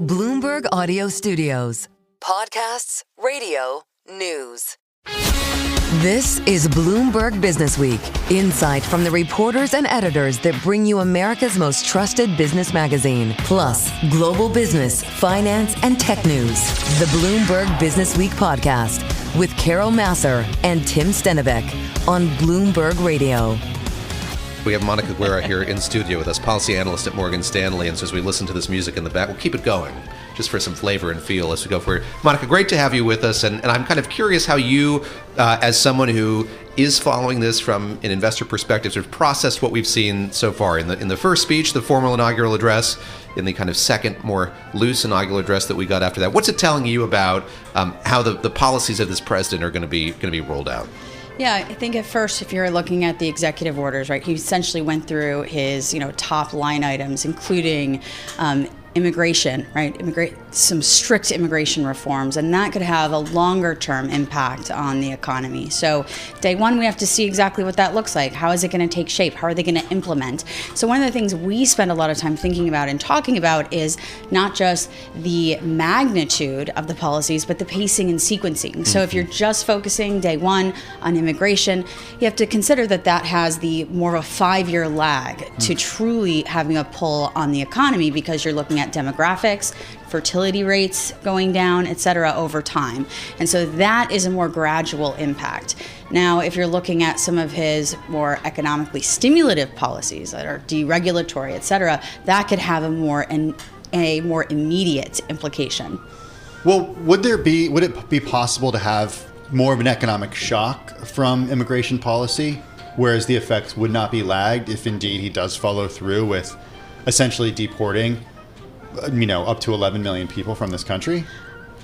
Bloomberg Audio Studios. Podcasts, radio, news. This is Bloomberg Businessweek, insight from the reporters and editors that bring you America's most trusted business magazine, plus global business, finance, and tech news. The Bloomberg Businessweek podcast with Carol Massar and Tim Stenovec on Bloomberg Radio. We have Monica Guerra here in studio with us, policy analyst at Morgan Stanley. And so as we listen to this music in the back, we'll keep it going just for some flavor and feel as we go forward. Monica, great to have you with us. And I'm kind of curious how you, as someone who is following this from an investor perspective, sort of processed what we've seen so far in the first speech, the formal inaugural address, in the kind of second, more loose inaugural address that we got after that. What's it telling you about how the policies of this president are going to be rolled out? Yeah, I think at first, if you're looking at the executive orders, right, he essentially went through his, top line items, including immigration, right? Some strict immigration reforms, and that could have a longer term impact on the economy. So day one, we have to see exactly what that looks like. How is it going to take shape? How are they going to implement? So one of the things we spend a lot of time thinking about and talking about is not just the magnitude of the policies, but the pacing and sequencing. So if you're just focusing day one on immigration, you have to consider that has the more of a 5-year lag to truly having a pull on the economy, because you're looking at demographics, fertility rates going down, et cetera, over time. And so that is a more gradual impact. Now, if you're looking at some of his more economically stimulative policies that are deregulatory, et cetera, that could have a more immediate implication. Well, would it be possible to have more of an economic shock from immigration policy, whereas the effects would not be lagged if indeed he does follow through with essentially deporting up to 11 million people from this country?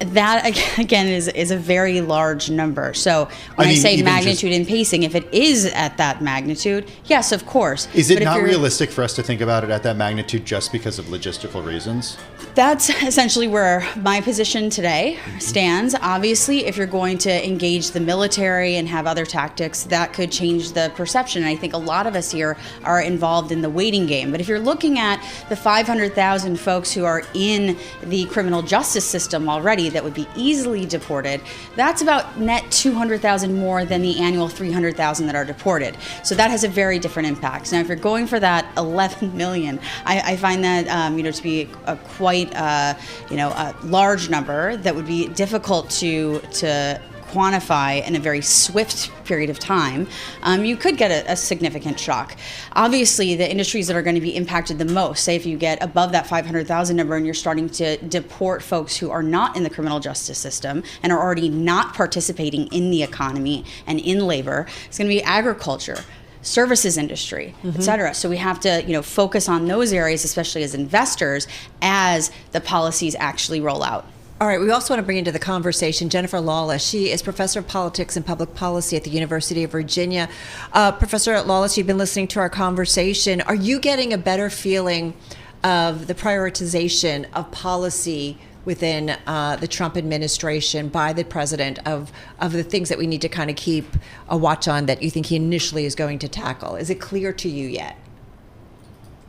That, again, is a very large number. So when I say magnitude and pacing, if it is at that magnitude, yes, of course. Is it not realistic for us to think about it at that magnitude just because of logistical reasons? That's essentially where my position today stands. Obviously, if you're going to engage the military and have other tactics, that could change the perception. And I think a lot of us here are involved in the waiting game. But if you're looking at the 500,000 folks who are in the criminal justice system already that would be easily deported, that's about net 200,000 more than the annual 300,000 that are deported. So that has a very different impact. Now, if you're going for that 11 million, I find that to be a quite a large number that would be difficult to quantify in a very swift period of time. You could get a significant shock. Obviously, the industries that are going to be impacted the most, say if you get above that 500,000 number and you're starting to deport folks who are not in the criminal justice system and are already not participating in the economy and in labor, it's going to be agriculture, services industry, et cetera. So we have to, focus on those areas, especially as investors, as the policies actually roll out. All right, we also want to bring into the conversation Jennifer Lawless. She is professor of politics and public policy at the University of Virginia. Professor Lawless, you've been listening to our conversation. Are you getting a better feeling of the prioritization of policy within the Trump administration by the president of the things that we need to kind of keep a watch on that you think he initially is going to tackle? Is it clear to you yet?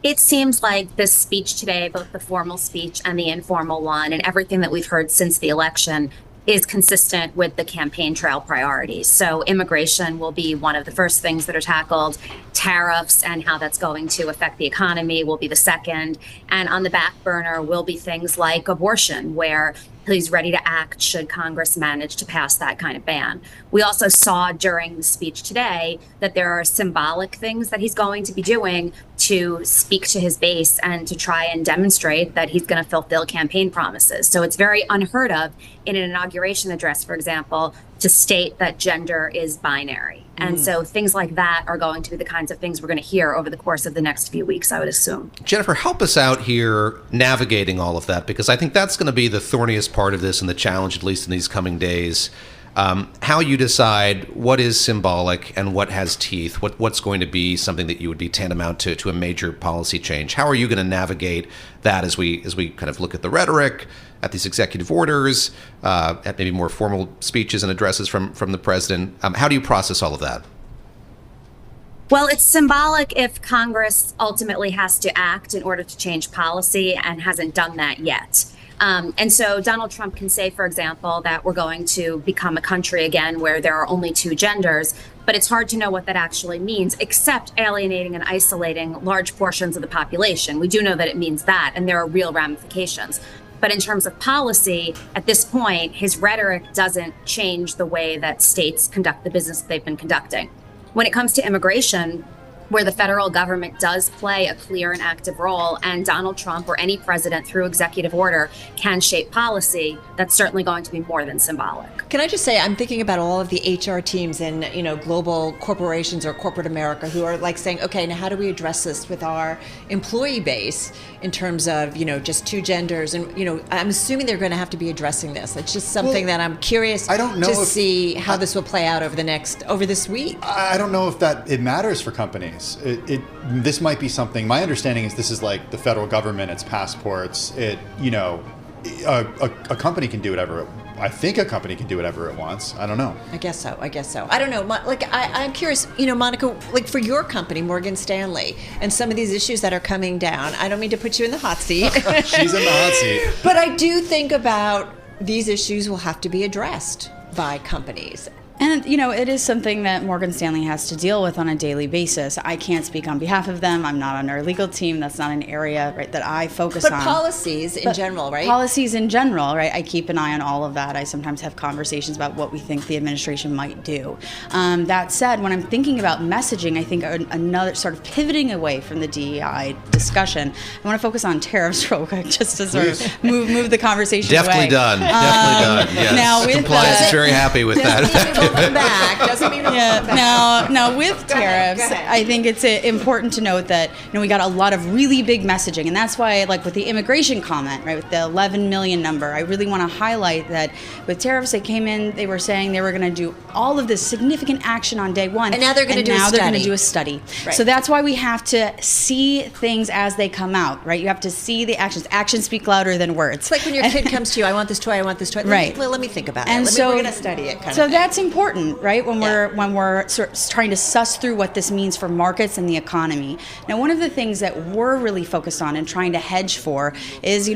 It seems like this speech today, both the formal speech and the informal one, and everything that we've heard since the election, is consistent with the campaign trail priorities. So immigration will be one of the first things that are tackled. Tariffs and how that's going to affect the economy will be the second. And on the back burner will be things like abortion, where he's ready to act should Congress manage to pass that kind of ban. We also saw during the speech today that there are symbolic things that he's going to be doing to speak to his base and to try and demonstrate that he's going to fulfill campaign promises. So it's very unheard of in an inauguration address, for example, to state that gender is binary. And so things like that are going to be the kinds of things we're going to hear over the course of the next few weeks, I would assume. Jennifer, help us out here navigating all of that, because I think that's going to be the thorniest part of this and the challenge, at least in these coming days. How you decide what is symbolic and what has teeth, what's going to be something that you would be tantamount to a major policy change. How are you going to navigate that as we kind of look at the rhetoric, at these executive orders, at maybe more formal speeches and addresses from the president? How do you process all of that? Well, it's symbolic if Congress ultimately has to act in order to change policy and hasn't done that yet. And so Donald Trump can say, for example, that we're going to become a country again where there are only two genders, but it's hard to know what that actually means, except alienating and isolating large portions of the population. We do know that it means that, and there are real ramifications. But in terms of policy, at this point, his rhetoric doesn't change the way that states conduct the business they've been conducting. When it comes to immigration, where the federal government does play a clear and active role, and Donald Trump or any president through executive order can shape policy, that's certainly going to be more than symbolic. Can I just say, I'm thinking about all of the HR teams in, global corporations or corporate America who are like saying, okay, now how do we address this with our employee base in terms of, just two genders? And, I'm assuming they're going to have to be addressing this. It's just something that I'm curious to see how this will play out over this week. I don't know if that it matters for companies. This might be something. My understanding is this is like the federal government. It's passports. A company can do whatever. I think a company can do whatever it wants. I don't know. I guess so. I don't know. I'm curious. Monica, for your company, Morgan Stanley, and some of these issues that are coming down. I don't mean to put you in the hot seat. She's in the hot seat. But I do think about these issues will have to be addressed by companies. And, it is something that Morgan Stanley has to deal with on a daily basis. I can't speak on behalf of them. I'm not on our legal team. That's not an area, right, that I focus on. But policies in general, right? Policies in general, right? I keep an eye on all of that. I sometimes have conversations about what we think the administration might do. That said, when I'm thinking about messaging, I think another sort of pivoting away from the DEI discussion, I want to focus on tariffs real quick, just to sort of move the conversation Definitely away. Done. Definitely done. Yes. Now with Compliance is very happy with that. Come back doesn't mean Now with tariffs, I think it's important to note that we got a lot of really big messaging, and that's why, with the immigration comment, right, with the 11 million number, I really want to highlight that with tariffs, they came in, they were saying they were going to do all of this significant action on day one, and now they're going to do a study. Right. So that's why we have to see things as they come out, right? You have to see the actions. Actions speak louder than words. It's like when your kid comes to you, I want this toy. Right. Let me think about and it. We're going to study it. So that's important, right? When we're sort of trying to suss through what this means for markets and the economy. Now, one of the things that we're really focused on and trying to hedge for is,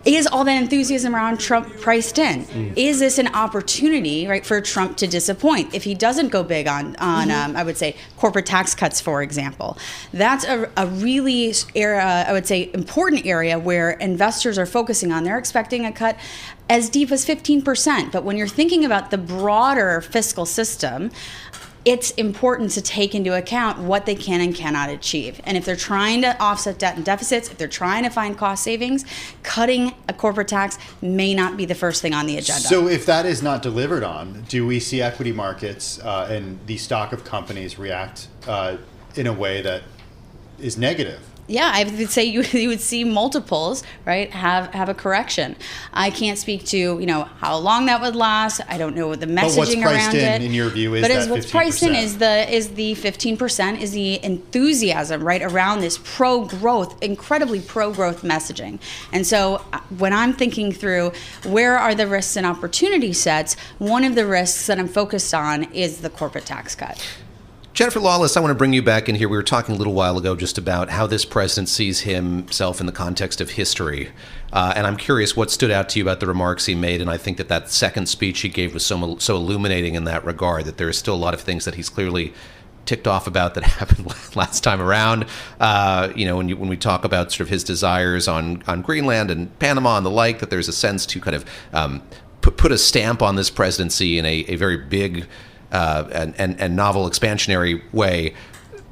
is all that enthusiasm around Trump priced in? Is this an opportunity, right, for Trump to disappoint? If he doesn't go big on I would say, corporate tax cuts, for example, that's a really, I would say, important area where investors are focusing on. They're expecting a cut as deep as 15%. But when you're thinking about the broader fiscal system, it's important to take into account what they can and cannot achieve. And if they're trying to offset debt and deficits, if they're trying to find cost savings, cutting a corporate tax may not be the first thing on the agenda. So if that is not delivered on, do we see equity markets and the stock of companies react in a way that is negative? Yeah, I would say you would see multiples, right, have a correction. I can't speak to, how long that would last. I don't know what the messaging around it. In your view, is but that 15%? What's priced in is the 15%, is the enthusiasm, right, around this pro-growth, incredibly pro-growth messaging. And so when I'm thinking through where are the risks and opportunity sets, one of the risks that I'm focused on is the corporate tax cut. Jennifer Lawless, I want to bring you back in here. We were talking a little while ago just about how this president sees himself in the context of history. And I'm curious what stood out to you about the remarks he made. And I think that second speech he gave was so illuminating in that regard, that there are still a lot of things that he's clearly ticked off about that happened last time around. When we talk about sort of his desires on Greenland and Panama and the like, that there's a sense to kind of put a stamp on this presidency in a very big and novel expansionary way.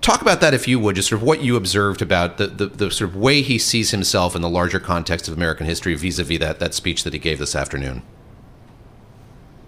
Talk about that, if you would, just sort of what you observed about the sort of way he sees himself in the larger context of American history vis-a-vis that speech that he gave this afternoon.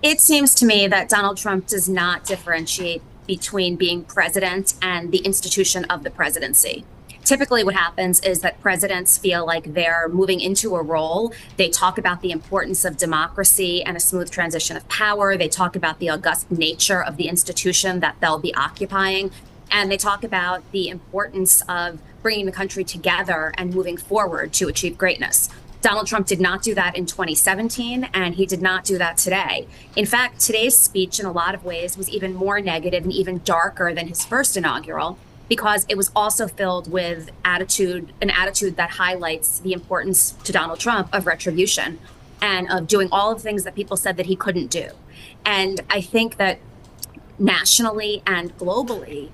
It seems to me that Donald Trump does not differentiate between being president and the institution of the presidency. Typically what happens is that presidents feel like they're moving into a role. They talk about the importance of democracy and a smooth transition of power. They talk about the august nature of the institution that they'll be occupying. And they talk about the importance of bringing the country together and moving forward to achieve greatness. Donald Trump did not do that in 2017, and he did not do that today. In fact, today's speech in a lot of ways was even more negative and even darker than his first inaugural, because it was also filled with an attitude that highlights the importance to Donald Trump of retribution and of doing all of the things that people said that he couldn't do. And I think that nationally and globally,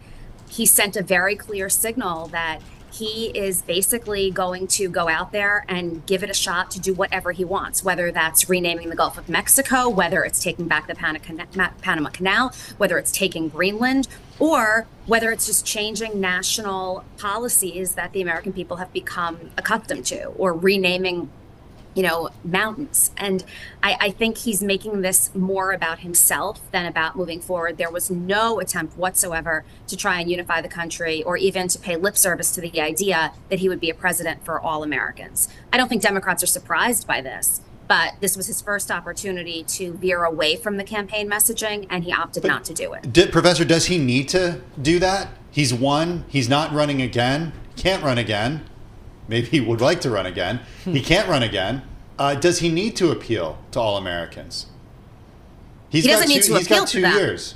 he sent a very clear signal that he is basically going to go out there and give it a shot to do whatever he wants, whether that's renaming the Gulf of Mexico, whether it's taking back the Panama Canal, whether it's taking Greenland, or whether it's just changing national policies that the American people have become accustomed to, or renaming mountains. And I think he's making this more about himself than about moving forward. There was no attempt whatsoever to try and unify the country or even to pay lip service to the idea that he would be a president for all Americans. I don't think Democrats are surprised by this, but this was his first opportunity to veer away from the campaign messaging, and he opted not to do it. Professor, does he need to do that? He's won. He's not running again. Can't run again. Maybe he would like to run again. He can't run again. Does he need to appeal to all Americans? He doesn't need to appeal to them. 2 years.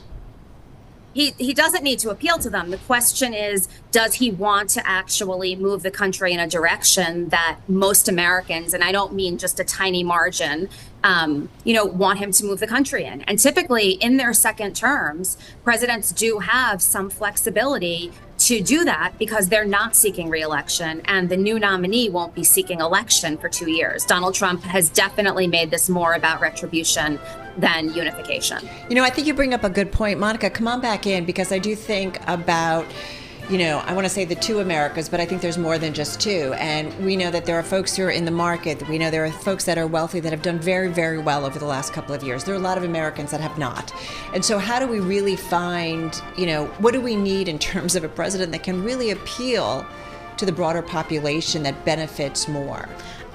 He doesn't need to appeal to them. The question is, does he want to actually move the country in a direction that most Americans, and I don't mean just a tiny margin, want him to move the country in? And typically in their second terms, presidents do have some flexibility to do that because they're not seeking re-election, and the new nominee won't be seeking election for 2 years. Donald Trump has definitely made this more about retribution than unification. I think you bring up a good point. Monica, come on back in, because I do think about, I want to say the two Americas, but I think there's more than just two. And we know that there are folks who are in the market. We know there are folks that are wealthy that have done very, very well over the last couple of years. There are a lot of Americans that have not. And so how do we really find, what do we need in terms of a president that can really appeal to the broader population that benefits more?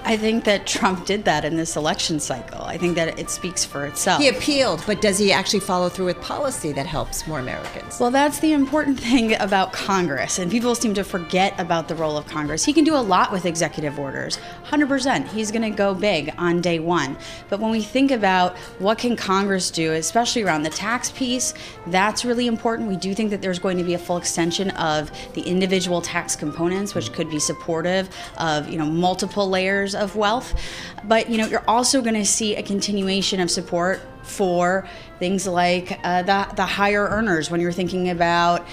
I think that Trump did that in this election cycle. I think that it speaks for itself. He appealed, but does he actually follow through with policy that helps more Americans? Well, that's the important thing about Congress, and people seem to forget about the role of Congress. He can do a lot with executive orders, 100%. He's going to go big on day one. But when we think about what can Congress do, especially around the tax piece, that's really important. We do think that there's going to be a full extension of the individual tax components, which could be supportive of multiple layers of wealth. But you're also going to see a continuation of support for things like the higher earners. When you're thinking about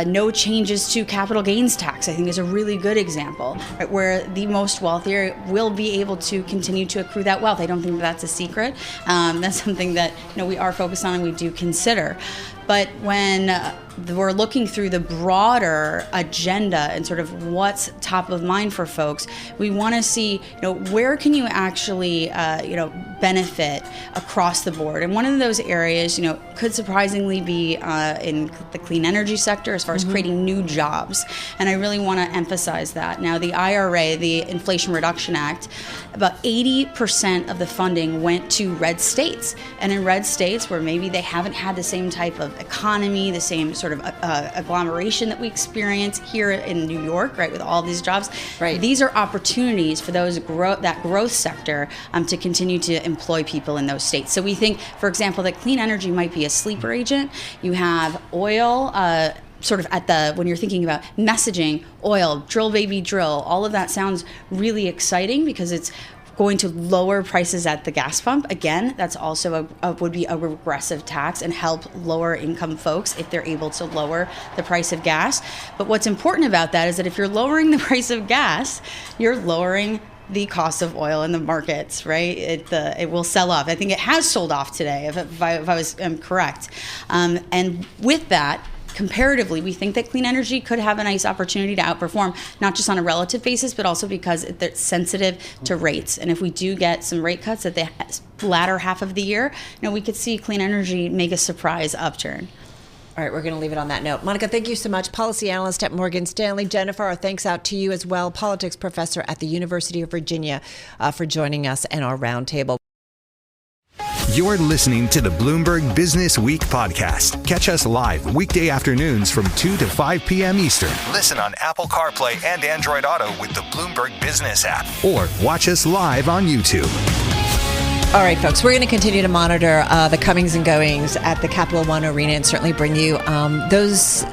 no changes to capital gains tax, I think is a really good example, right, where the most wealthier will be able to continue to accrue that wealth. I don't think that's a secret. That's something that we are focused on and we do consider. But when we're looking through the broader agenda and sort of what's top of mind for folks, we want to see, where can you actually, benefit across the board? And one of those areas, could surprisingly be in the clean energy sector as far as creating new jobs. And I really want to emphasize that. Now, the IRA, the Inflation Reduction Act, about 80% of the funding went to red states. And in red states where maybe they haven't had the same type of economy, the same sort of agglomeration that we experience here in New York, right, with all these jobs. Right. These are opportunities for those that growth sector to continue to employ people in those states. So we think, for example, that clean energy might be a sleeper agent. You have oil, sort of when you're thinking about messaging, oil, drill baby drill, all of that sounds really exciting because it's going to lower prices at the gas pump. Again, that's also would be a regressive tax and help lower income folks if they're able to lower the price of gas. But what's important about that is that if you're lowering the price of gas, you're lowering the cost of oil in the markets, right? It will sell off. I think it has sold off today, if I was correct. And with that, comparatively, we think that clean energy could have a nice opportunity to outperform, not just on a relative basis, but also because it's sensitive to rates. And if we do get some rate cuts at the latter half of the year, we could see clean energy make a surprise upturn. All right, we're going to leave it on that note. Monica, thank you so much. Policy analyst at Morgan Stanley. Jennifer, our thanks out to you as well, politics professor at the University of Virginia, for joining us and our roundtable. You're listening to the Bloomberg Businessweek podcast. Catch us live weekday afternoons from 2 to 5 p.m. Eastern. Listen on Apple CarPlay and Android Auto with the Bloomberg Business app. Or watch us live on YouTube. All right, folks, we're going to continue to monitor the comings and goings at the Capital One Arena and certainly bring you those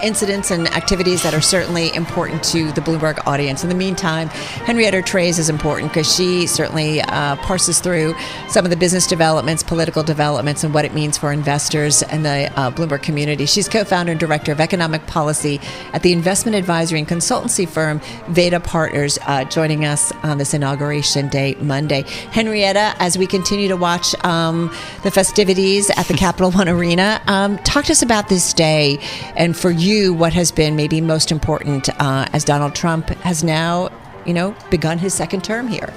incidents and activities that are certainly important to the Bloomberg audience. In the meantime, Henrietta Treyz is important because she certainly parses through some of the business developments, political developments, and what it means for investors and the Bloomberg community. She's co-founder and director of economic policy at the investment advisory and consultancy firm Veda Partners, joining us on this Inauguration Day, Monday. Henrietta, as we continue to watch the festivities at the Capital One Arena, talk to us about this day and for you, what has been maybe most important as Donald Trump has now, begun his second term here.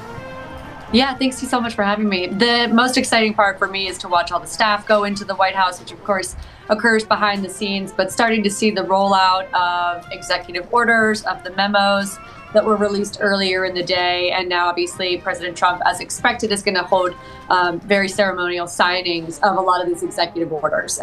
Yeah, thanks so much for having me. The most exciting part for me is to watch all the staff go into the White House, which of course occurs behind the scenes, but starting to see the rollout of executive orders, of the memos that were released earlier in the day. And now obviously President Trump, as expected, is going to hold very ceremonial signings of a lot of these executive orders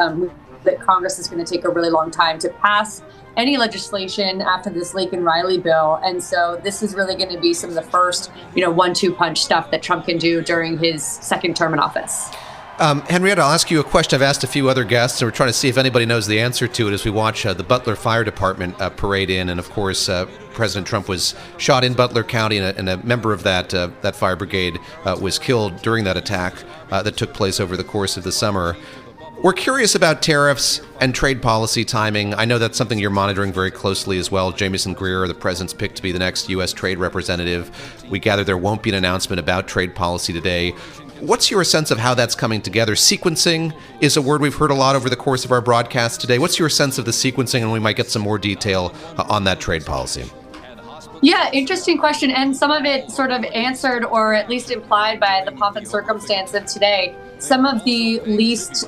that Congress is going to take a really long time to pass any legislation after this Lake and Riley bill. And so this is really going to be some of the first, 1-2 punch stuff that Trump can do during his second term in office. Henrietta, I'll ask you a question I've asked a few other guests, and we're trying to see if anybody knows the answer to it as we watch the Butler Fire Department parade in. And of course, President Trump was shot in Butler County, and a member of that fire brigade was killed during that attack that took place over the course of the summer. We're curious about tariffs and trade policy timing. I know that's something you're monitoring very closely as well. Jamieson Greer, the president's picked to be the next U.S. trade representative. We gather there won't be an announcement about trade policy today. What's your sense of how that's coming together? Sequencing is a word we've heard a lot over the course of our broadcast today. What's your sense of the sequencing, and we might get some more detail on that trade policy? Yeah, interesting question. And some of it sort of answered or at least implied by the pomp and circumstance of today. Some of the least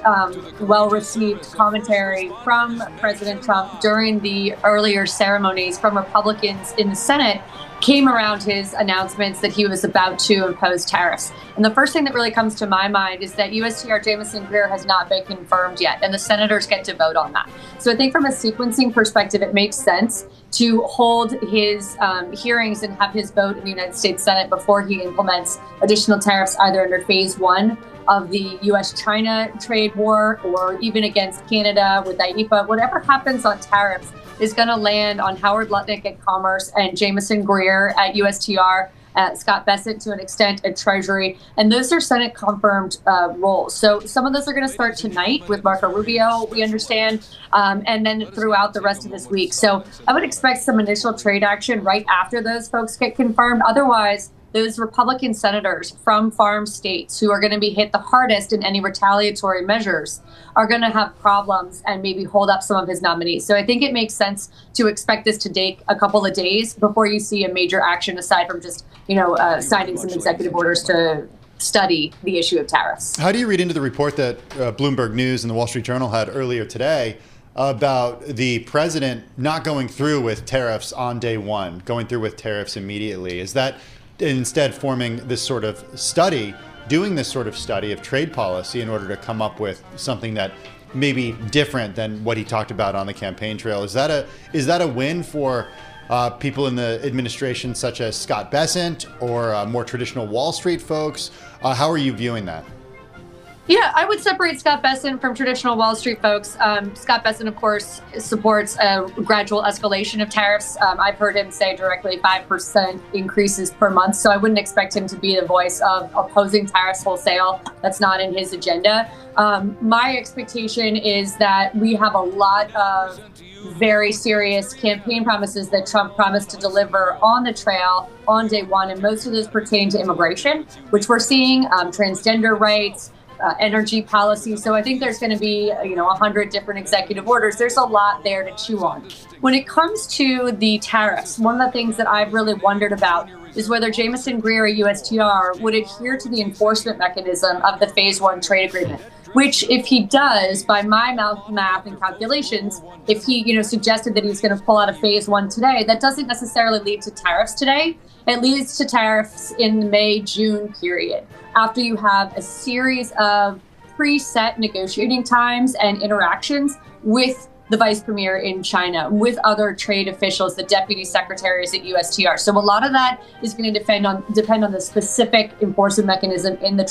well-received commentary from President Trump during the earlier ceremonies from Republicans in the Senate came around his announcements that he was about to impose tariffs. And the first thing that really comes to my mind is that USTR Jamieson Greer has not been confirmed yet, and the senators get to vote on that. So I think from a sequencing perspective, it makes sense to hold his hearings and have his vote in the United States Senate before he implements additional tariffs, either under phase 1 of the U.S.-China trade war or even against Canada with IEEPA. Whatever happens on tariffs is going to land on Howard Lutnick at Commerce and Jamieson Greer at USTR, Scott Bessent to an extent at Treasury. And those are Senate confirmed roles. So some of those are going to start tonight with Marco Rubio, we understand, and then throughout the rest of this week. So I would expect some initial trade action right after those folks get confirmed. Otherwise, those Republican senators from farm states who are going to be hit the hardest in any retaliatory measures are going to have problems and maybe hold up some of his nominees. So I think it makes sense to expect this to take a couple of days before you see a major action aside from just, signing some executive orders to study the issue of tariffs. How do you read into the report that Bloomberg News and the Wall Street Journal had earlier today about the president not going through with tariffs on day one, going through with tariffs immediately? Is that instead forming this sort of study, doing this sort of study of trade policy in order to come up with something that may be different than what he talked about on the campaign trail? Is that a win for people in the administration such as Scott Bessent or more traditional Wall Street folks? How are you viewing that? Yeah, I would separate Scott Bessent from traditional Wall Street folks. Scott Bessent, of course, supports a gradual escalation of tariffs. I've heard him say directly 5% increases per month. So I wouldn't expect him to be the voice of opposing tariffs wholesale. That's not in his agenda. My expectation is that we have a lot of very serious campaign promises that Trump promised to deliver on the trail on day one. And most of those pertain to immigration, which we're seeing, transgender rights, energy policy. So I think there's going to be, 100 different executive orders. There's a lot there to chew on. When it comes to the tariffs, one of the things that I've really wondered about is whether Jamieson Greer at USTR would adhere to the enforcement mechanism of the phase 1 trade agreement, which if he does, by my math and calculations, if he, suggested that he's going to pull out of phase 1 today, that doesn't necessarily lead to tariffs today. It leads to tariffs in the May-June period, after you have a series of preset negotiating times and interactions with the vice premier in China, with other trade officials, the deputy secretaries at USTR. So a lot of that is going to depend on the specific enforcement mechanism in the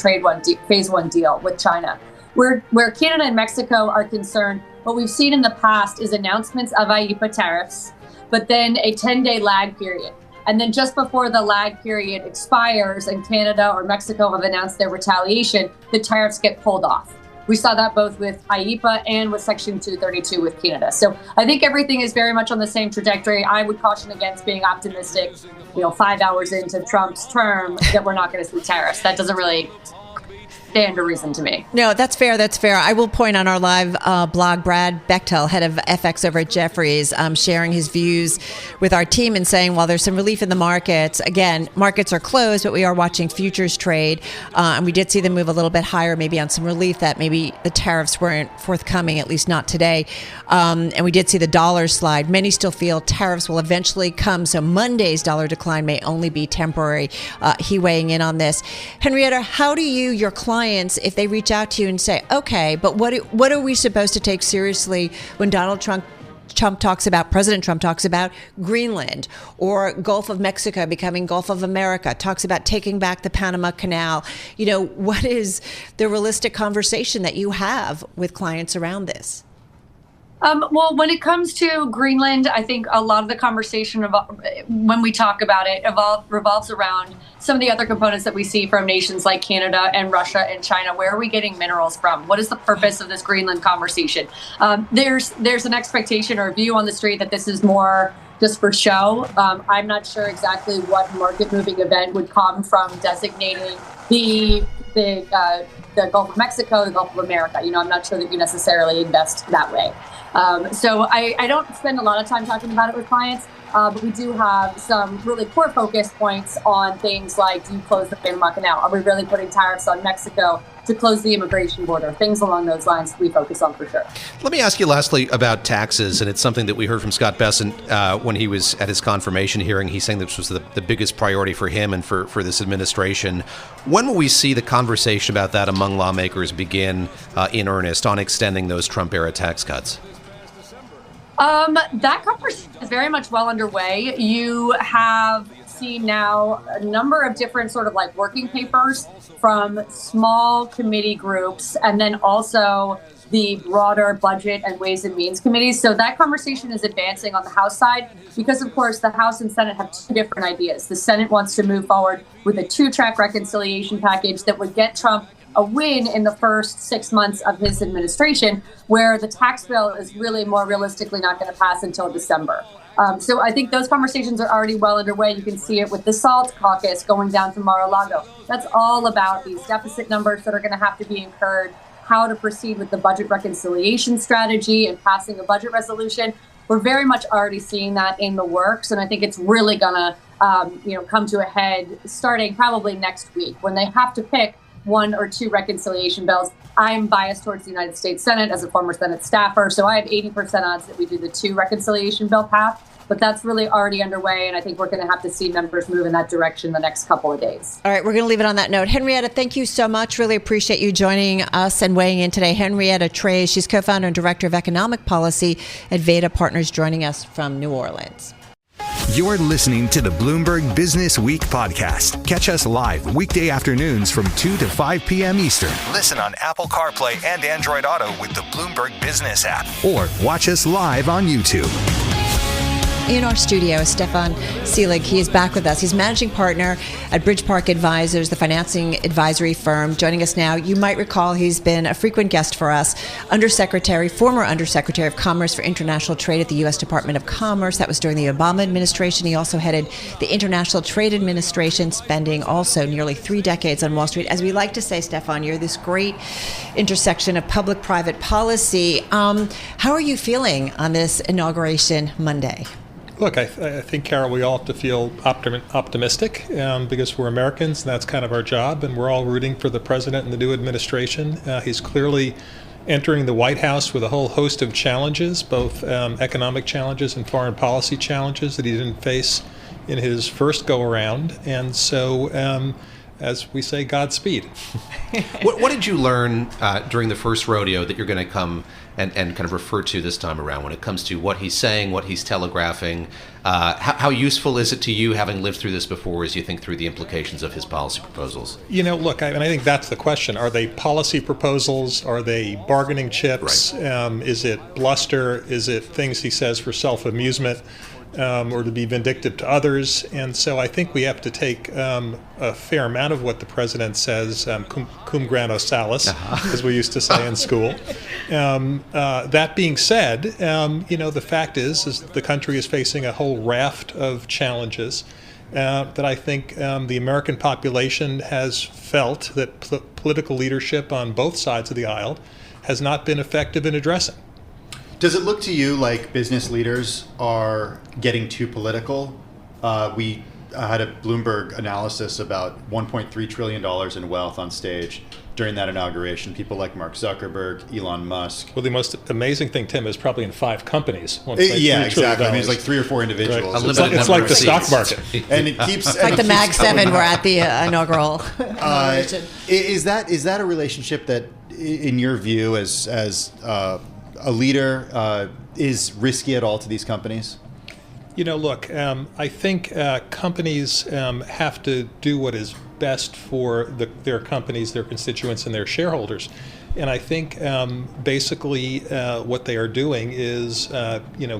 phase 1 deal with China. Where Canada and Mexico are concerned, what we've seen in the past is announcements of IEEPA tariffs, but then a 10-day lag period. And then just before the lag period expires and Canada or Mexico have announced their retaliation, the tariffs get pulled off. We saw that both with IEEPA and with Section 232 with Canada. So I think everything is very much on the same trajectory. I would caution against being optimistic, 5 hours into Trump's term, that we're not going to see tariffs. That doesn't really stand to reason to me. No, that's fair. That's fair. I will point on our live blog, Brad Bechtel, head of FX over at Jefferies, sharing his views with our team and saying, while there's some relief in the markets, again, markets are closed, but we are watching futures trade. And we did see them move a little bit higher, maybe on some relief that maybe the tariffs weren't forthcoming, at least not today. And we did see the dollar slide. Many still feel tariffs will eventually come. So Monday's dollar decline may only be temporary. He weighing in on this. Henrietta, how do your clients, if they reach out to you and say, okay, but what are we supposed to take seriously when President Trump talks about Greenland or Gulf of Mexico becoming Gulf of America, talks about taking back the Panama Canal? What is the realistic conversation that you have with clients around this? Well, when it comes to Greenland, I think a lot of the conversation when we talk about it revolves around some of the other components that we see from nations like Canada and Russia and China. Where are we getting minerals from? What is the purpose of this Greenland conversation? There's an expectation or a view on the street that this is more just for show. I'm not sure exactly what market moving event would come from designating the Gulf of Mexico, the Gulf of America. I'm not sure that you necessarily invest that way. So I don't spend a lot of time talking about it with clients, but we do have some really core focus points on things like, do you close the Panama Canal? Are we really putting tariffs on Mexico to close the immigration border? Things along those lines we focus on for sure. Let me ask you lastly about taxes, and it's something that we heard from Scott Bessent when he was at his confirmation hearing. He's saying this was the biggest priority for him and for this administration. When will we see the conversation about that among lawmakers begin in earnest on extending those Trump-era tax cuts? That conversation is very much well underway. You have seen now a number of different sort of like working papers from small committee groups and then also the broader budget and ways and means committees. So that conversation is advancing on the House side because, of course, the House and Senate have two different ideas. The Senate wants to move forward with a two-track reconciliation package that would get Trump a win in the first 6 months of his administration, where the tax bill is really more realistically not going to pass until December. So I think those conversations are already well underway. You can see it with the SALT caucus going down to Mar-a-Lago. That's all about these deficit numbers that are going to have to be incurred, how to proceed with the budget reconciliation strategy and passing a budget resolution. We're very much already seeing that in the works, and I think it's really going to come to a head starting probably next week when they have to pick one or two reconciliation bills. I'm biased towards the United States Senate as a former Senate staffer, so I have 80% odds that we do the two reconciliation bill path. But that's really already underway, and I think we're going to have to see members move in that direction the next couple of days. All right, we're going to leave it on that note. Henrietta, thank you so much. Really appreciate you joining us and weighing in today. Henrietta Treyz, she's co-founder and director of economic policy at Veda Partners, joining us from New Orleans. You're listening to the Bloomberg Businessweek podcast. Catch us live weekday afternoons from 2 to 5 p.m. Eastern. Listen on Apple CarPlay and Android Auto with the Bloomberg Business app. Or watch us live on YouTube. In our studio is Stefan Selig. He is back with us. He's managing partner at BridgePark Advisors, the financing advisory firm. Joining us now, you might recall he's been a frequent guest for us, former Undersecretary of Commerce for International Trade at the U.S. Department of Commerce. That was during the Obama administration. He also headed the International Trade Administration, spending also nearly 3 decades on Wall Street. As we like to say, Stefan, you're this great intersection of public-private policy. How are you feeling on this inauguration Monday? Look, I think, Carol, we all have to feel optimistic because we're Americans, and that's kind of our job, and we're all rooting for the president and the new administration. He's clearly entering the White House with a whole host of challenges, both economic challenges and foreign policy challenges that he didn't face in his first go-around. And so as we say, Godspeed. What did you learn during the first rodeo that you're going to come and kind of refer to this time around when it comes to what he's saying, what he's telegraphing? How useful is it to you, having lived through this before, as you think through the implications of his policy proposals? Look, I think that's the question. Are they policy proposals? Are they bargaining chips? Right. Is it bluster? Is it things he says for self-amusement? Or to be vindictive to others. And so I think we have to take a fair amount of what the president says, cum grano salis, as we used to say in school. That being said, the fact is the country is facing a whole raft of challenges that I think the American population has felt that political leadership on both sides of the aisle has not been effective in addressing. Does it look to you like business leaders are getting too political? We had a Bloomberg analysis about $1.3 trillion in wealth on stage during that inauguration. People like Mark Zuckerberg, Elon Musk. Well, the most amazing thing, Tim, is probably in 5 companies. Yeah, exactly. I mean, it's like 3 or 4 individuals. Right. It's like the stock market. And it keeps... It's like the Mag 7 we're at the inaugural inauguration. Is that a relationship that, in your view, as a leader, is risky at all to these companies? Look, I think companies have to do what is best for their companies, their constituents, and their shareholders. And I think basically what they are doing is,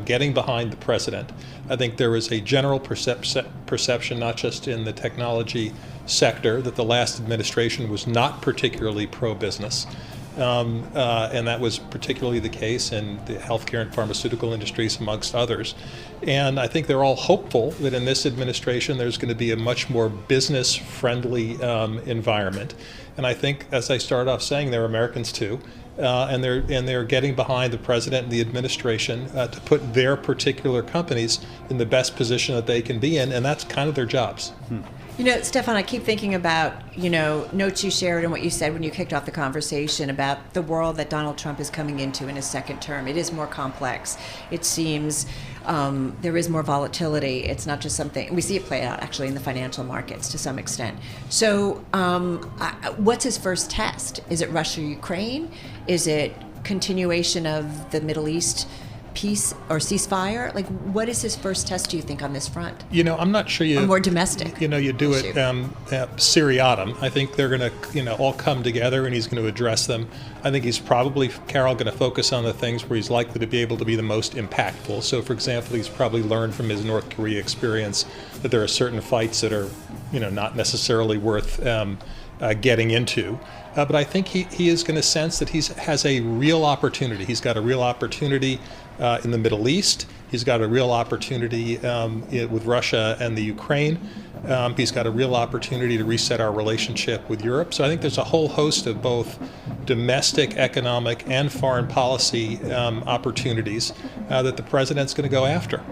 getting behind the president. I think there is a general perception, not just in the technology sector, that the last administration was not particularly pro-business. And that was particularly the case in the healthcare and pharmaceutical industries, amongst others. And I think they're all hopeful that in this administration there's going to be a much more business-friendly environment. And I think, as I started off saying, they're Americans too, and they're getting behind the president and the administration to put their particular companies in the best position that they can be in, and that's kind of their jobs. Stefan, I keep thinking about, notes you shared and what you said when you kicked off the conversation about the world that Donald Trump is coming into in his second term. It is more complex. It seems there is more volatility. It's not just something, we see it play out actually in the financial markets to some extent. So what's his first test? Is it Russia-Ukraine? Is it continuation of the Middle East peace or ceasefire? Like, what is his first test, do you think, on this front? I'm not sure or more domestic. You do it seriatim. I think they're going to, all come together and he's going to address them. I think he's probably, Carol, going to focus on the things where he's likely to be able to be the most impactful. So, for example, he's probably learned from his North Korea experience that there are certain fights that are, not necessarily worth getting into. But I think he is going to sense that he has a real opportunity. He's got a real opportunity in the Middle East. He's got a real opportunity with Russia and the Ukraine. He's got a real opportunity to reset our relationship with Europe. So I think there's a whole host of both domestic, economic, and foreign policy opportunities that the president's going to go after.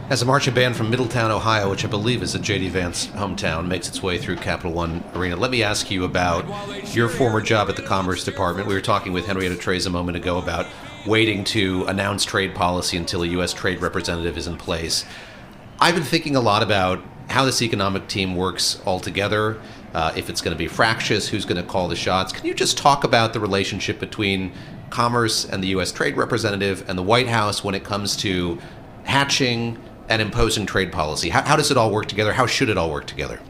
As a marching band from Middletown, Ohio, which I believe is a J.D. Vance hometown, makes its way through Capital One Arena, let me ask you about your former job at the Commerce Department. We were talking with Henrietta Treyz a moment ago about waiting to announce trade policy until a U.S. trade representative is in place. I've been thinking a lot about how this economic team works all together, if it's going to be fractious, who's going to call the shots. Can you just talk about the relationship between Commerce and the U.S. trade representative and the White House when it comes to hatching and imposing trade policy? How does it all work together? How should it all work together?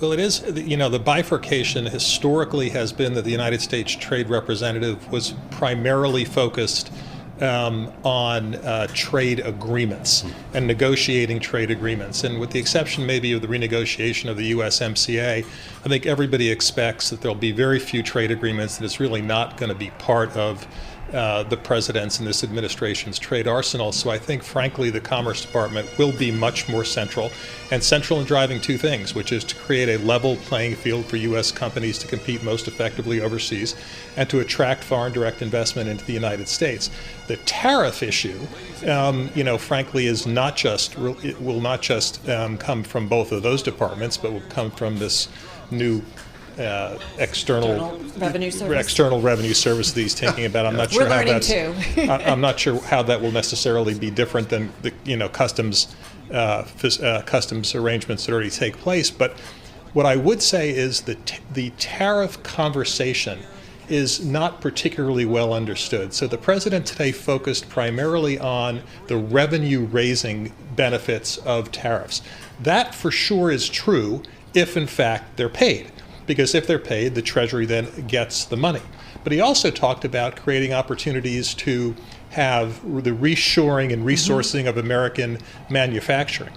Well, it is, the bifurcation historically has been that the United States Trade Representative was primarily focused on trade agreements and negotiating trade agreements. And with the exception maybe of the renegotiation of the USMCA, I think everybody expects that there'll be very few trade agreements, that it's really not going to be part of the president's and this administration's trade arsenal. So I think, frankly, the Commerce Department will be much more central in driving 2 things, which is to create a level playing field for U.S. companies to compete most effectively overseas and to attract foreign direct investment into the United States. The tariff issue, frankly, is not just, it will not just come from both of those departments, but will come from this new external revenue service that he's thinking about. I'm not sure how that's. I'm not sure how that will necessarily be different than the customs arrangements that already take place. But What I would say is that the tariff conversation is not particularly well understood. So the president today focused primarily on the revenue-raising benefits of tariffs. That for sure is true if in fact they're paid, because if they're paid, the Treasury then gets the money. But he also talked about creating opportunities to have the reshoring and resourcing of American manufacturing.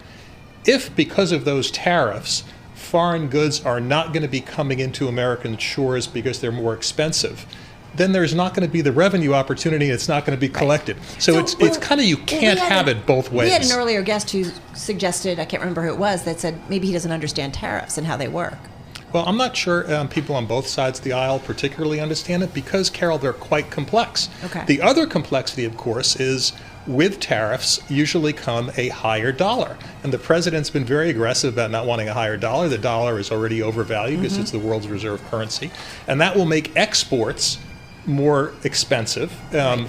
If because of those tariffs, foreign goods are not going to be coming into American shores because they're more expensive, then there's not going to be the revenue opportunity, it's not going to be collected. So it's kind of, you can't have it both ways. We had an earlier guest who suggested, I can't remember who it was, that said maybe he doesn't understand tariffs and how they work. Well, I'm not sure people on both sides of the aisle particularly understand it because, Carol, they're quite complex. Okay. The other complexity, of course, is with tariffs usually come a higher dollar. And the president's been very aggressive about not wanting a higher dollar. The dollar is already overvalued because it's the world's reserve currency. And that will make exports more expensive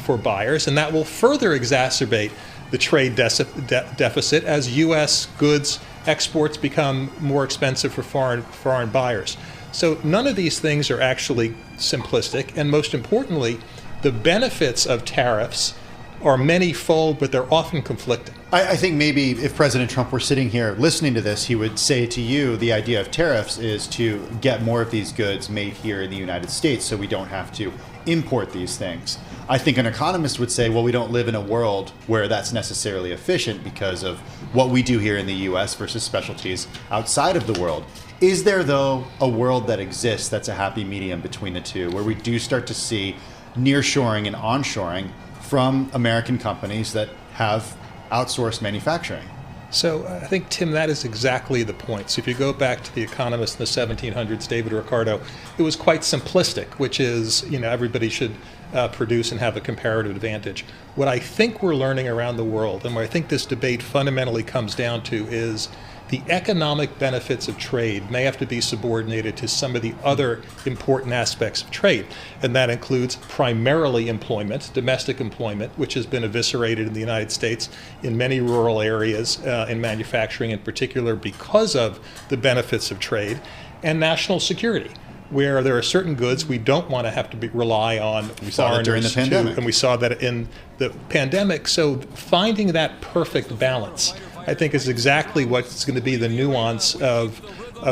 for buyers. And that will further exacerbate the trade deficit as U.S. goods exports become more expensive for foreign buyers. So none of these things are actually simplistic. And most importantly, the benefits of tariffs are many-fold, but they're often conflicting. I think maybe if President Trump were sitting here listening to this, he would say to you the idea of tariffs is to get more of these goods made here in the United States so we don't have to import these things. I think an economist would say, well, we don't live in a world where that's necessarily efficient because of what we do here in the U.S. versus specialties outside of the world. Is there, though, a world that exists that's a happy medium between the two, where we do start to see nearshoring and onshoring from American companies that have outsourced manufacturing? So I think, Tim, that is exactly the point. So if you go back to the economist in the 1700s, David Ricardo, it was quite simplistic, which is, everybody should produce and have a comparative advantage. What I think we're learning around the world, and what I think this debate fundamentally comes down to, is the economic benefits of trade may have to be subordinated to some of the other important aspects of trade. And that includes primarily employment, domestic employment, which has been eviscerated in the United States in many rural areas, in manufacturing in particular, because of the benefits of trade, and national security, where there are certain goods we don't want to have to rely on foreigners. We saw that during the pandemic. And we saw that in the pandemic. So finding that perfect balance, I think, is exactly what's going to be the nuance of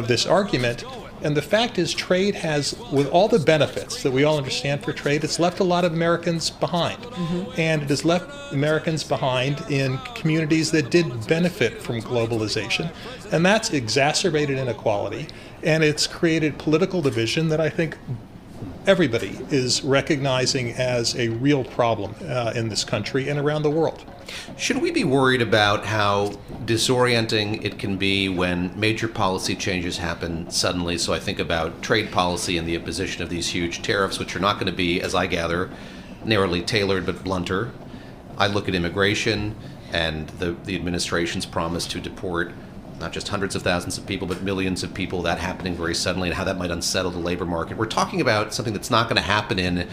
this argument. And the fact is, trade has, with all the benefits that we all understand for trade, it's left a lot of Americans behind. And it has left Americans behind in communities that did benefit from globalization. And that's exacerbated inequality. And it's created political division that I think everybody is recognizing as a real problem in this country and around the world. Should we be worried about how disorienting it can be when major policy changes happen suddenly? So I think about trade policy and the imposition of these huge tariffs, which are not going to be, as I gather, narrowly tailored but blunter. I look at immigration and the administration's promise to deport not just hundreds of thousands of people, but millions of people, that happening very suddenly, and how that might unsettle the labor market. We're talking about something that's not going to happen in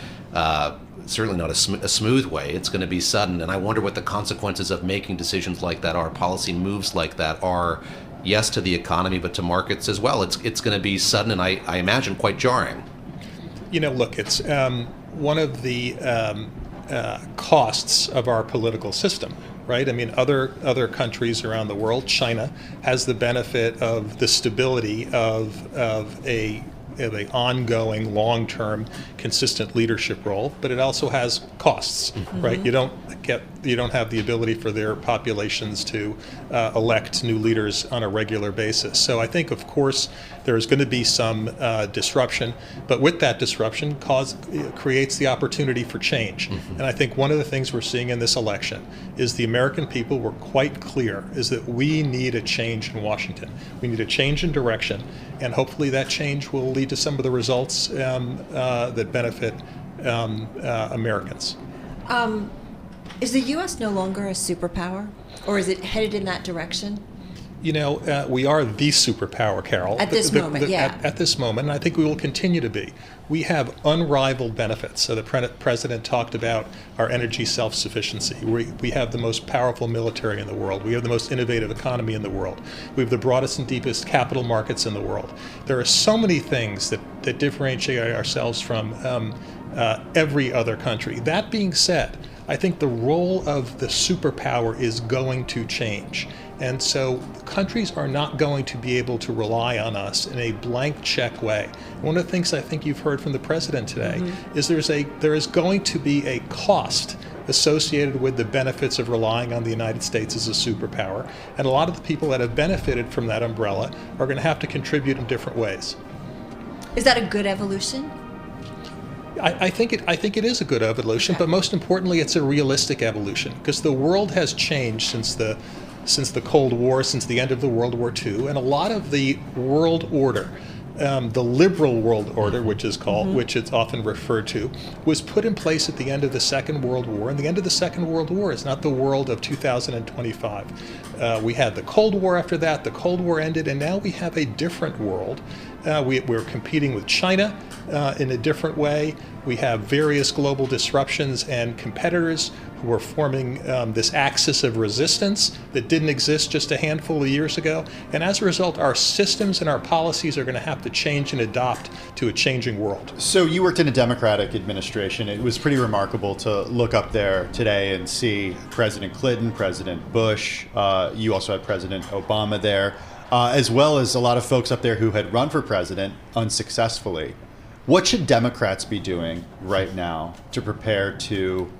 certainly not a smooth way. It's going to be sudden, and I wonder what the consequences of making decisions like that are, policy moves like that are, yes, to the economy, but to markets as well. It's going to be sudden, and I imagine quite jarring. Look, it's one of the costs of our political system, right? I mean, other countries around the world, China has the benefit of the stability of a ongoing, long-term, consistent leadership role, but it also has costs, right? You don't have the ability for their populations to elect new leaders on a regular basis. So I think, of course, there's going to be some disruption, but with that disruption creates the opportunity for change. And I think one of the things we're seeing in this election is the American people were quite clear is that we need a change in Washington. We need a change in direction, and hopefully that change will lead to some of the results that benefit Americans. Is the U.S. no longer a superpower, or is it headed in that direction? We are the superpower, Carol. At this moment, yeah. At this moment, and I think we will continue to be. We have unrivaled benefits. So the president talked about our energy self-sufficiency. We have the most powerful military in the world. We have the most innovative economy in the world. We have the broadest and deepest capital markets in the world. There are so many things that differentiate ourselves from every other country. That being said, I think the role of the superpower is going to change. And so countries are not going to be able to rely on us in a blank check way. One of the things I think you've heard from the president today is there is going to be a cost associated with the benefits of relying on the United States as a superpower. And a lot of the people that have benefited from that umbrella are going to have to contribute in different ways. Is that a good evolution? I think it is a good evolution, but most importantly, it's a realistic evolution, because the world has changed since the Cold War, since the end of the World War II, and a lot of the world order, the liberal world order, which is called, which it's often referred to, was put in place at the end of the Second World War. And the end of the Second World War is not the world of 2025. We had the Cold War after that. The Cold War ended, and now we have a different world. We're competing with China in a different way. We have various global disruptions and competitors who are forming this axis of resistance that didn't exist just a handful of years ago. And as a result, our systems and our policies are going to have to change and adapt to a changing world. So you worked in a Democratic administration. It was pretty remarkable to look up there today and see President Clinton, President Bush. You also had President Obama there, as well as a lot of folks up there who had run for president unsuccessfully. What should Democrats be doing right now to prepare to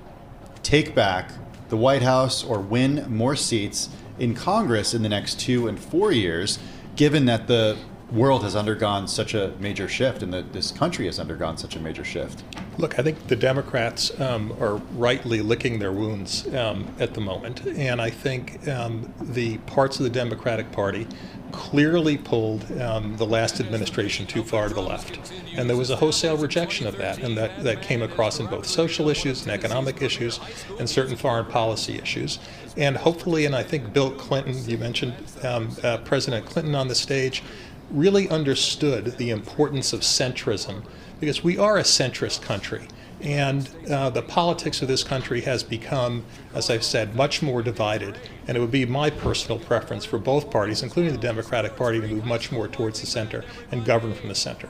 take back the White House or win more seats in Congress in the next 2 and 4 years, given that the world has undergone such a major shift and that this country has undergone such a major shift? Look, I think the Democrats are rightly licking their wounds at the moment. And I think the parts of the Democratic Party clearly pulled the last administration too far to the left. And there was a wholesale rejection of that, and that came across in both social issues and economic issues and certain foreign policy issues. And hopefully, and I think Bill Clinton, you mentioned President Clinton on the stage, really understood the importance of centrism, because we are a centrist country. And the politics of this country has become, as I've said, much more divided. And it would be my personal preference for both parties, including the Democratic Party, to move much more towards the center and govern from the center.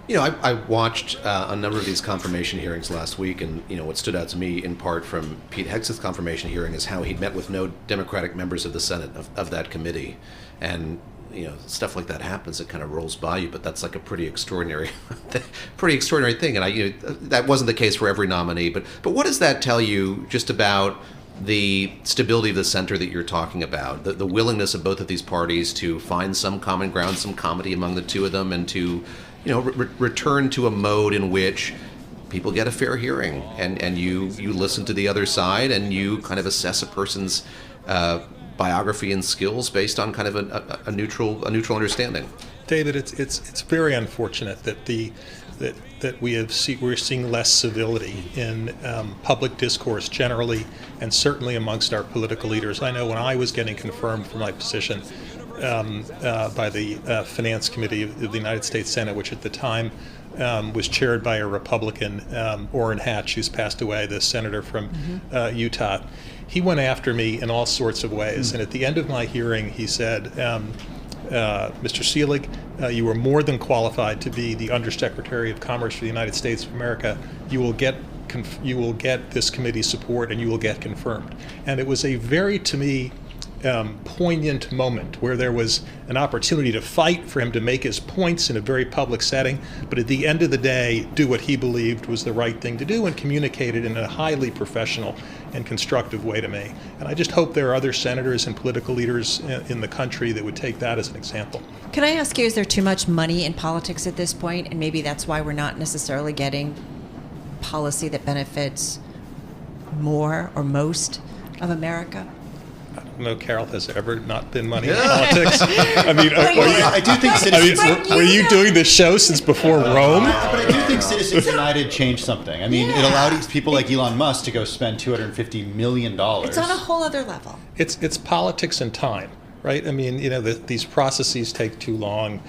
I watched a number of these confirmation hearings last week, and what stood out to me in part from Pete Hegseth's confirmation hearing is how he'd met with no Democratic members of the Senate of that committee. And stuff like that happens. It kind of rolls by you, but that's like a pretty extraordinary thing. And that wasn't the case for every nominee. But what does that tell you just about the stability of the center that you're talking about, the willingness of both of these parties to find some common ground, some comedy among the two of them, and to return to a mode in which people get a fair hearing, and you listen to the other side, and you kind of assess a person's biography and skills based on kind of a neutral understanding. David, it's very unfortunate that we're seeing less civility in public discourse generally, and certainly amongst our political leaders. I know when I was getting confirmed for my position by the Finance Committee of the United States Senate, which at the time was chaired by a Republican, Orrin Hatch, who's passed away, the senator from Utah. He went after me in all sorts of ways. And at the end of my hearing, he said, Mr. Selig, you are more than qualified to be the Undersecretary of Commerce for the United States of America. You will get this committee's support, and you will get confirmed. And it was a very, to me, poignant moment where there was an opportunity to fight for him to make his points in a very public setting, but at the end of the day, do what he believed was the right thing to do and communicate it in a highly professional and constructive way to me. And I just hope there are other senators and political leaders in the country that would take that as an example. Can I ask you, is there too much money in politics at this point, and maybe that's why we're not necessarily getting policy that benefits more or most of America? I don't know, Carol, has there ever not been money in politics? I mean, I do think Citizens... were you doing this show since before Rome? But I do think Citizens United changed something. I mean, it allowed these people like Elon Musk to go spend $250 million. It's on a whole other level. It's politics and time. right? I mean, these processes take too long.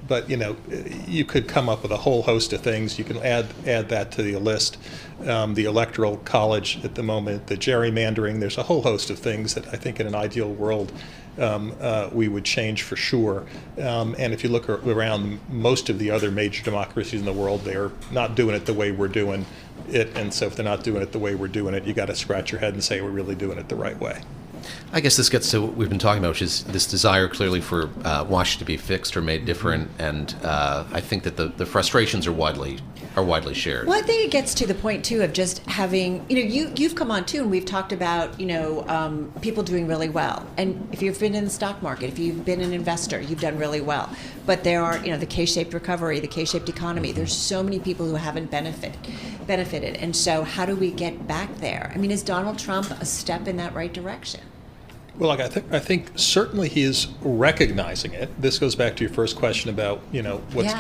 But you could come up with a whole host of things. You can add that to the list. The Electoral College at the moment, the gerrymandering. There's a whole host of things that I think in an ideal world we would change for sure. And if you look around most of the other major democracies in the world, they're not doing it the way we're doing it. And so if they're not doing it the way we're doing it, you got to scratch your head and say we're really doing it the right way. I guess this gets to what we've been talking about, which is this desire clearly for Washington to be fixed or made different, and I think that the frustrations are widely shared. Well, I think it gets to the point too of just having, you've come on too, and we've talked about people doing really well, and if you've been in the stock market, if you've been an investor, you've done really well. But there are the K-shaped recovery, the K-shaped economy. There's so many people who haven't benefited, and so how do we get back there? I mean, is Donald Trump a step in that right direction? Well, I think certainly he is recognizing it. This goes back to your first question about what's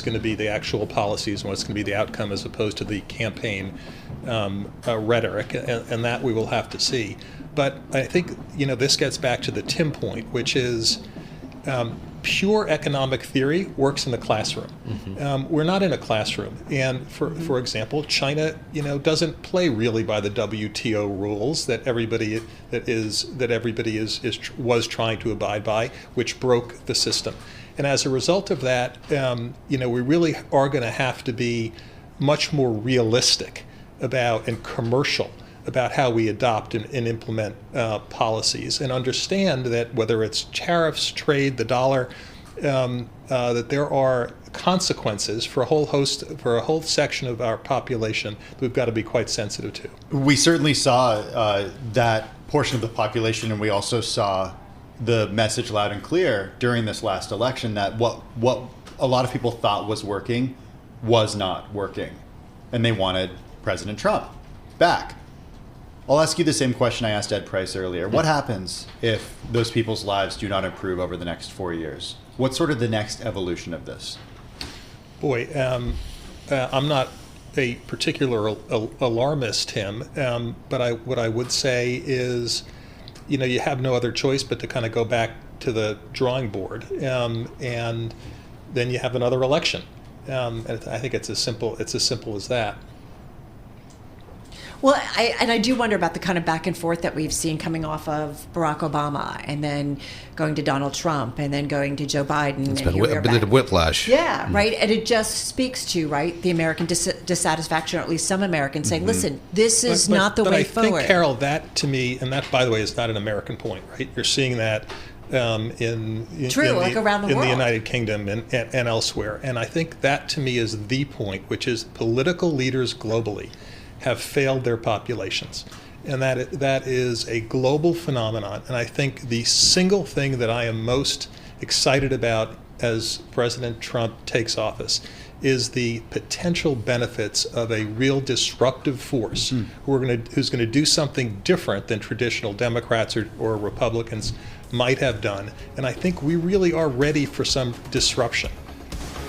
going to be the actual policies and what's going to be the outcome as opposed to the campaign rhetoric, and that we will have to see. But I think this gets back to the Tim point, which is pure economic theory works in the classroom. Mm-hmm. We're not in a classroom, and for example, China doesn't play really by the WTO rules that everybody was trying to abide by, which broke the system. And as a result of that, we really are going to have to be much more realistic and commercial about how we adopt and implement policies, and understand that whether it's tariffs, trade, the dollar, that there are consequences for a whole section of our population that we've got to be quite sensitive to. We certainly saw that portion of the population, and we also saw the message loud and clear during this last election that what a lot of people thought was working was not working, and they wanted President Trump back. I'll ask you the same question I asked Ed Price earlier. What happens if those people's lives do not improve over the next 4 years? What's sort of the next evolution of this? Boy, I'm not a particular alarmist, Tim, but what I would say is, you have no other choice but to kind of go back to the drawing board, and then you have another election. And I think it's as simple as that. Well, I do wonder about the kind of back and forth that we've seen coming off of Barack Obama, and then going to Donald Trump, and then going to Joe Biden. It's been a bit of whiplash. Yeah, right. And it just speaks to, the American dissatisfaction, or at least some Americans saying, listen, this is not the way forward. But I think, Carol, that to me, and that, by the way, is not an American point, right? You're seeing that around the world, in the United Kingdom and elsewhere. And I think that to me is the point, which is political leaders globally have failed their populations, and that is a global phenomenon. And I think the single thing that I am most excited about as President Trump takes office is the potential benefits of a real disruptive force who's going to do something different than traditional Democrats or Republicans might have done. And I think we really are ready for some disruption.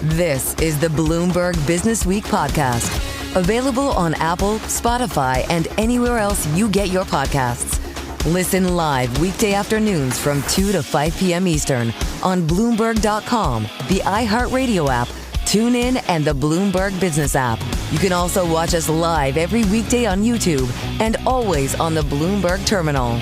This is the Bloomberg Businessweek podcast, available on Apple, Spotify, and anywhere else you get your podcasts. Listen live weekday afternoons from 2 to 5 p.m. Eastern on Bloomberg.com, the iHeartRadio app, TuneIn, and the Bloomberg Business app. You can also watch us live every weekday on YouTube and always on the Bloomberg Terminal.